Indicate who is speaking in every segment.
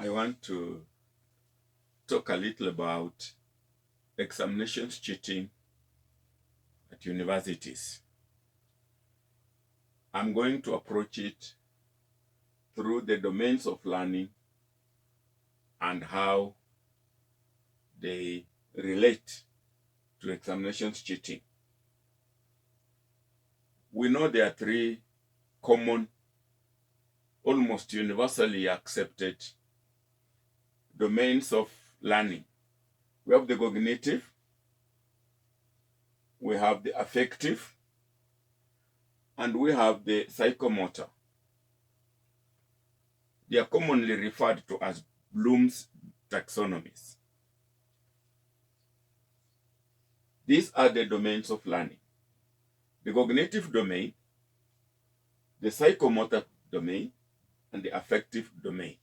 Speaker 1: I want to talk a little about examinations cheating at universities. I'm going to approach it through the domains of learning and how they relate to examinations cheating. We know there are three common, almost universally accepted domains of learning. We have the cognitive, we have the affective, and we have the psychomotor. They are commonly referred to as Bloom's taxonomies. These are the domains of learning: the cognitive domain, the psychomotor domain, and the affective domain.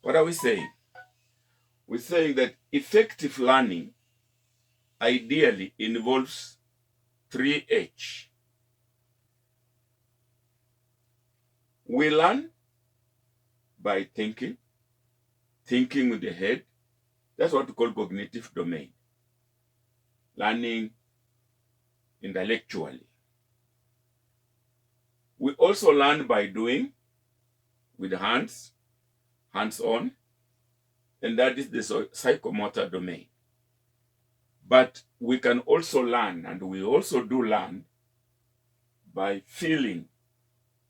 Speaker 1: What are we saying? We're saying that effective learning ideally involves 3H. We learn by thinking with the head. That's what we call cognitive domain. Learning intellectually. We also learn by doing with the hands, hands-on, and that is the psychomotor domain. But we can also learn, and we also do learn, by feeling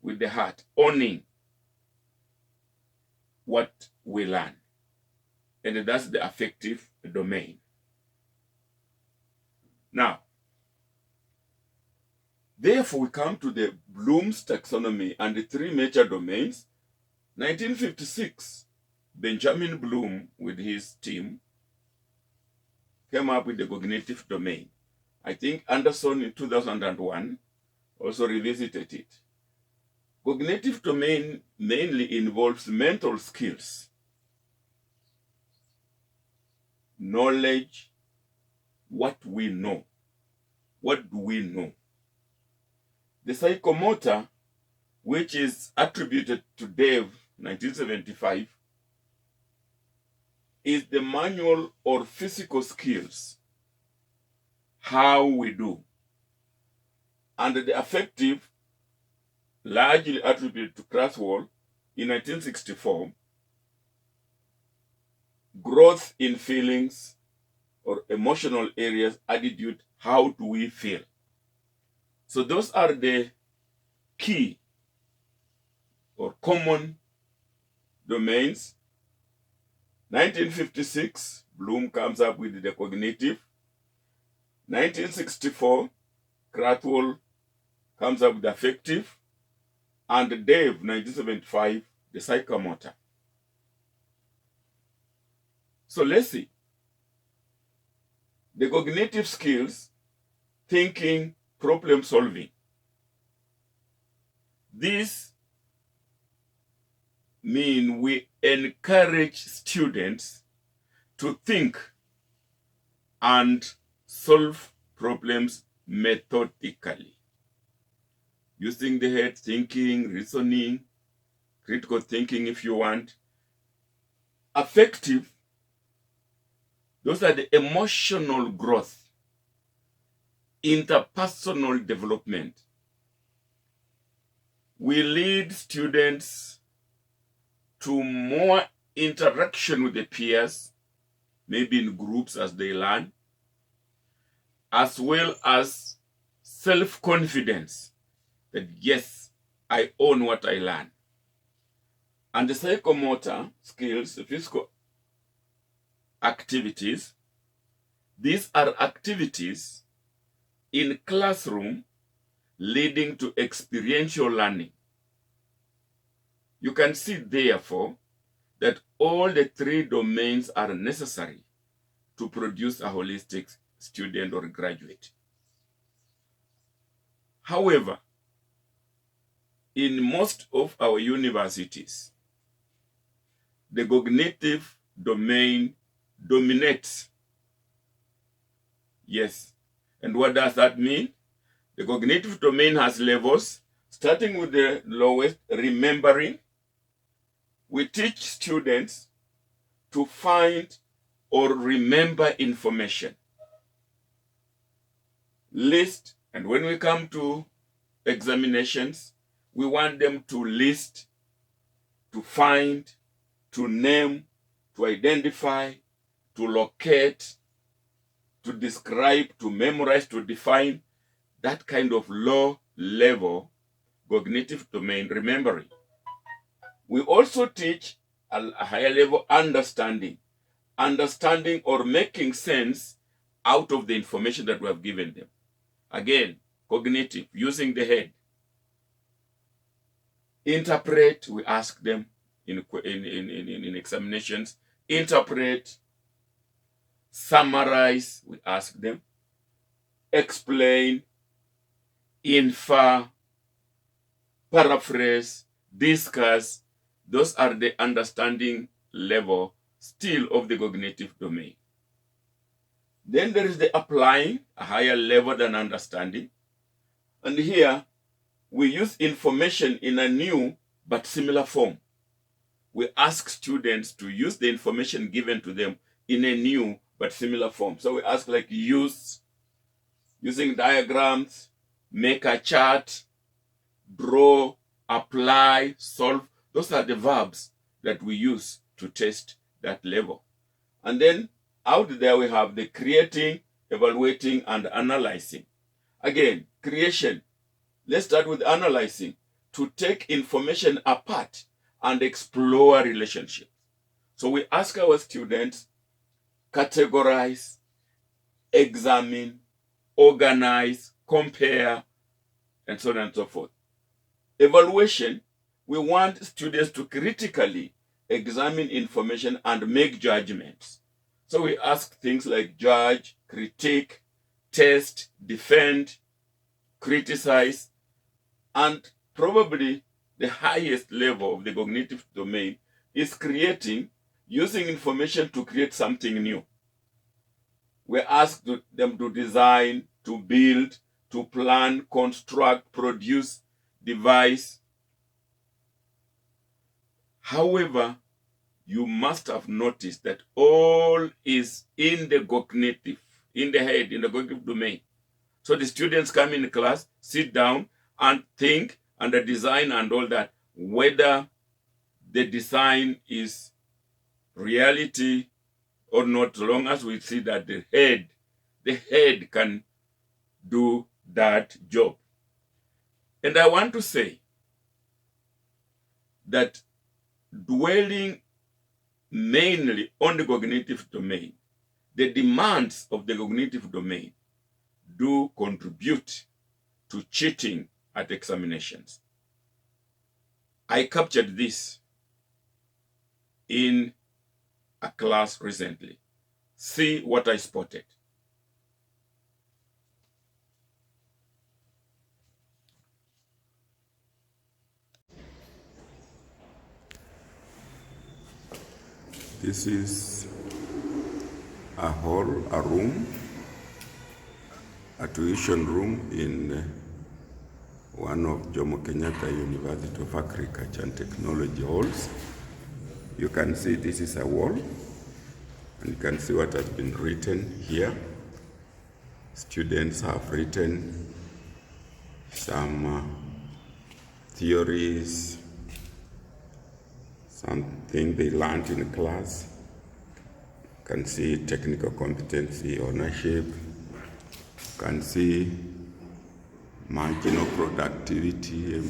Speaker 1: with the heart, owning what we learn. And that's the affective domain. Now, therefore, we come to the Bloom's taxonomy and the three major domains. 1956, Benjamin Bloom with his team came up with the cognitive domain. I think Anderson in 2001 also revisited it. Cognitive domain mainly involves mental skills, knowledge, what we know. What do we know? The psychomotor, which is attributed to Dave, 1975, is the manual or physical skills, how we do. And the affective, largely attributed to Crathwell in 1964, growth in feelings or emotional areas, attitude, how do we feel? So those are the key or common domains. 1956, Bloom comes up with the cognitive. 1964, Crathwell comes up with the affective. And Dave, 1975, the psychomotor. So let's see. The cognitive skills, thinking, problem solving. These mean we encourage students to think and solve problems methodically, using the head, thinking, reasoning, critical thinking if you want. Affective, those are the emotional growth, interpersonal development. We lead students to more interaction with the peers, maybe in groups as they learn, as well as self-confidence that yes, I own what I learn. And the psychomotor skills, the physical activities, these are activities in classroom leading to experiential learning. You can see, therefore, that all the three domains are necessary to produce a holistic student or graduate. However, in most of our universities, the cognitive domain dominates. Yes. And what does that mean? The cognitive domain has levels, starting with the lowest, remembering. We teach students to find or remember information. List, and when we come to examinations, we want them to list, to find, to name, to identify, to locate, to describe, to memorize, to define, that kind of low level cognitive domain remembering. We also teach a higher level understanding or making sense out of the information that we have given them. Again, cognitive, using the head. Interpret, we ask them in examinations. Interpret, summarize, we ask them. Explain, infer, paraphrase, discuss. Those are the understanding level still of the cognitive domain. Then there is the applying, a higher level than understanding. And here, we use information in a new but similar form. We ask students to use the information given to them in a new but similar form. So we ask like use, using diagrams, make a chart, draw, apply, solve. Those are the verbs that we use to test that level. And then out there we have the creating, evaluating, and analyzing. Again, creation. Let's start with analyzing. To take information apart and explore relationships. So we ask our students, categorize, examine, organize, compare, and so on and so forth. Evaluation, we want students to critically examine information and make judgments. So we ask things like judge, critique, test, defend, criticize, and probably the highest level of the cognitive domain is creating, using information to create something new. We ask them to design, to build, to plan, construct, produce, devise. However, you must have noticed that all is in the cognitive, in the head, in the cognitive domain. So the students come in class, sit down, and think, and the design and all that, whether the design is reality or not, so long as we see that the head can do that job. And I want to say that dwelling mainly on the cognitive domain, the demands of the cognitive domain do contribute to cheating at examinations. I captured this in a class recently. See what I spotted. This is a hall, a room, a tuition room in one of Jomo Kenyatta University of Agriculture and Technology halls. You can see this is a wall, and you can see what has been written here. Students have written some theories, something they learned in class. You can see technical competency, ownership. You can see marginal productivity,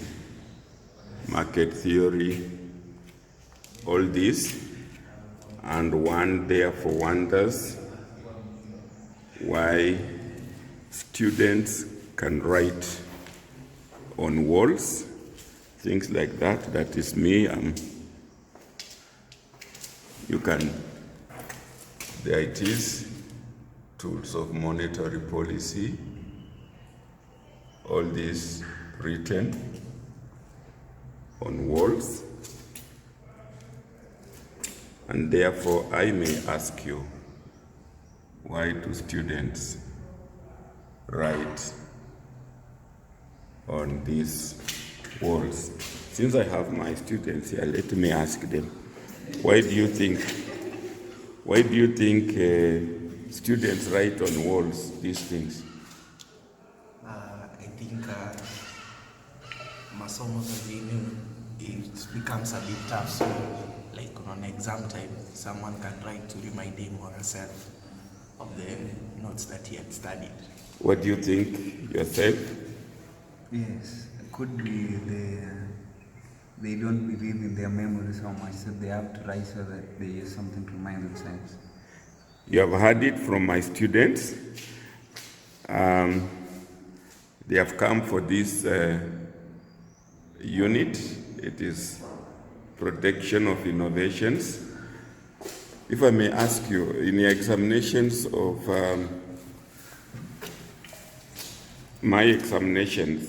Speaker 1: market theory, all this. And one therefore wonders why students can write on walls, things like that. That is me. You can, there it is, tools of monetary policy, all this written on walls. And therefore, I may ask you, why do students write on these walls? Since I have my students here, let me ask them, why do you think Why do you think students write on walls these things?
Speaker 2: I think masomo zingine it becomes a bit tough. So, like on exam time, someone can write to remind him or herself of the notes that he had studied.
Speaker 1: What do you think yourself?
Speaker 3: Yes, it could be they don't believe in their memory so much, so they have to write so that they use something to remind themselves.
Speaker 1: You have heard it from my students. They have come for this unit. It is protection of innovations. If I may ask you, in the examinations of my examinations,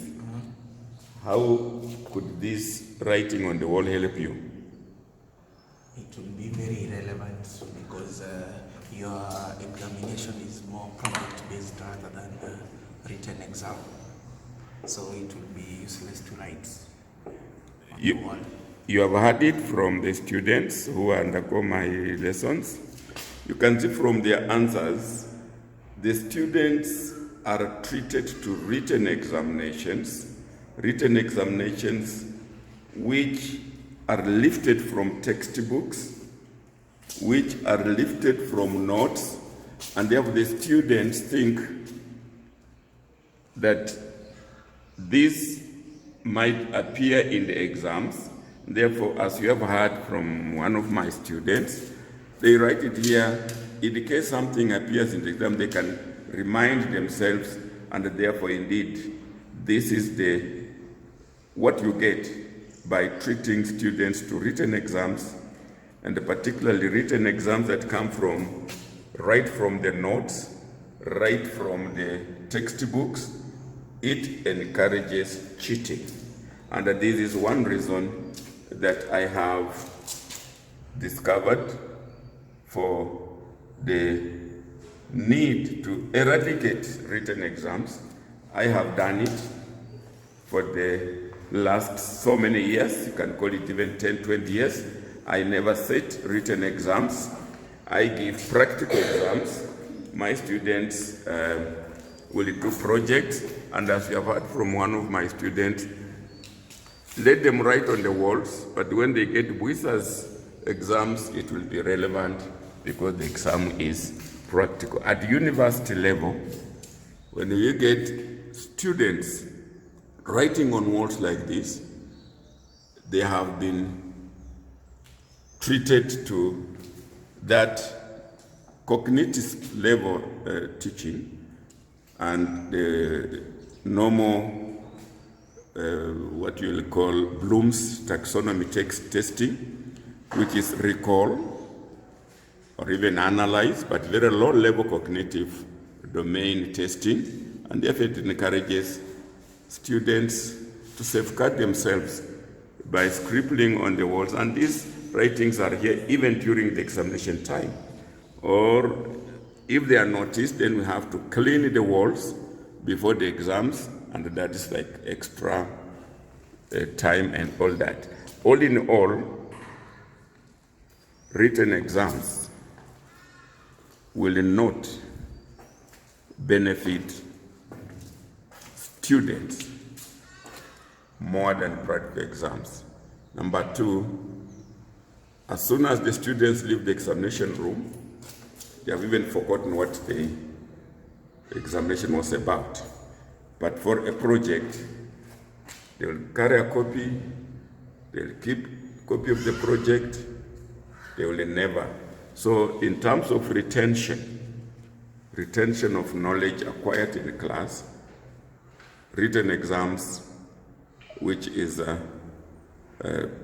Speaker 1: how could this writing on the wall help you?
Speaker 2: It will be very relevant because your examination is more project-based rather than a written exam. So it will be useless to write on the wall.
Speaker 1: You have heard it from the students who undergo my lessons. You can see from their answers, the students are treated to written examinations which are lifted from textbooks, which are lifted from notes, and therefore the students think that this might appear in the exams. Therefore, as you have heard from one of my students, they write it here. In case something appears in the exam, they can remind themselves, and therefore, indeed, this is what you get by treating students to written exams, and particularly written exams that come right from the notes, right from the textbooks. It encourages cheating. And this is one reason that I have discovered for the need to eradicate written exams. I have done it for the last so many years. You can call it even 10, 20 years. I never set written exams. I give practical exams. My students will do projects, and as you have heard from one of my students, let them write on the walls, but when they get WISA's exams, it will be relevant because the exam is practical. At university level, when you get students writing on walls like this, they have been treated to that cognitive level teaching and the normal what you will call Bloom's taxonomy text testing, which is recall or even analyze, but very low level cognitive domain testing, and therefore it encourages students to safeguard themselves by scribbling on the walls, and these writings are here even during the examination time. Or if they are noticed, then we have to clean the walls before the exams, and that is like extra time and all that. All in all, written exams will not benefit students more than practical exams. Number two, as soon as the students leave the examination room, they have even forgotten what the examination was about. But for a project, they will carry a copy, they will keep a copy of the project, they will never. So in terms of retention of knowledge acquired in class, written exams, which is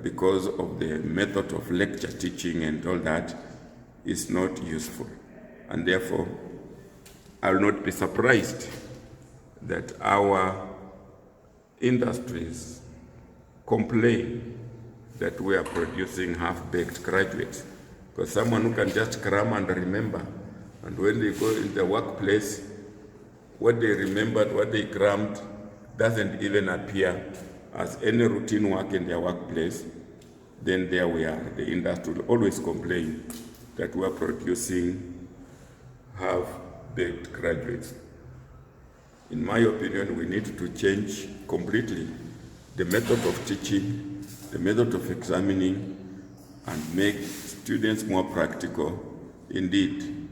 Speaker 1: because of the method of lecture teaching and all that, is not useful. And therefore, I will not be surprised that our industries complain that we are producing half-baked graduates, because someone who can just cram and remember, and when they go in the workplace, what they remembered, what they crammed, doesn't even appear as any routine work in their workplace, then there we are. The industry will always complain that that we are producing half-baked graduates. In my opinion, we need to change completely the method of teaching, the method of examining, and make students more practical. Indeed,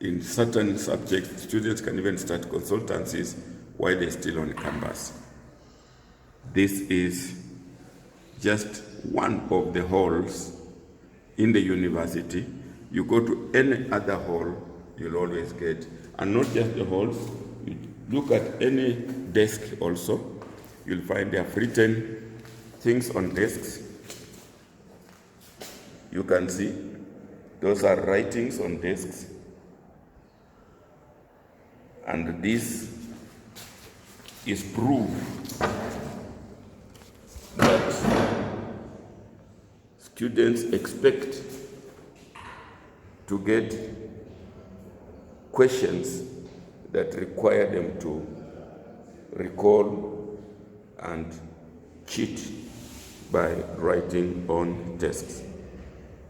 Speaker 1: in certain subjects, students can even start consultancies while they're still on campus. This is just one of the halls in the university. You go to any other hall, you'll always get, and not just the halls, you look at any desk also, you'll find they have written things on desks. You can see those are writings on desks. And this is proof that students expect to get questions that require them to recall and cheat by writing on tests.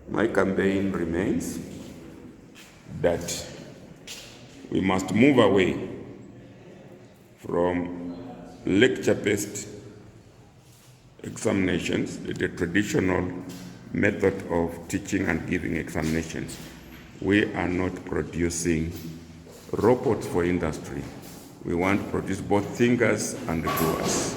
Speaker 1: My campaign remains that we must move away from lecture-based examinations, the traditional method of teaching and giving examinations. We are not producing robots for industry. We want to produce both thinkers and doers.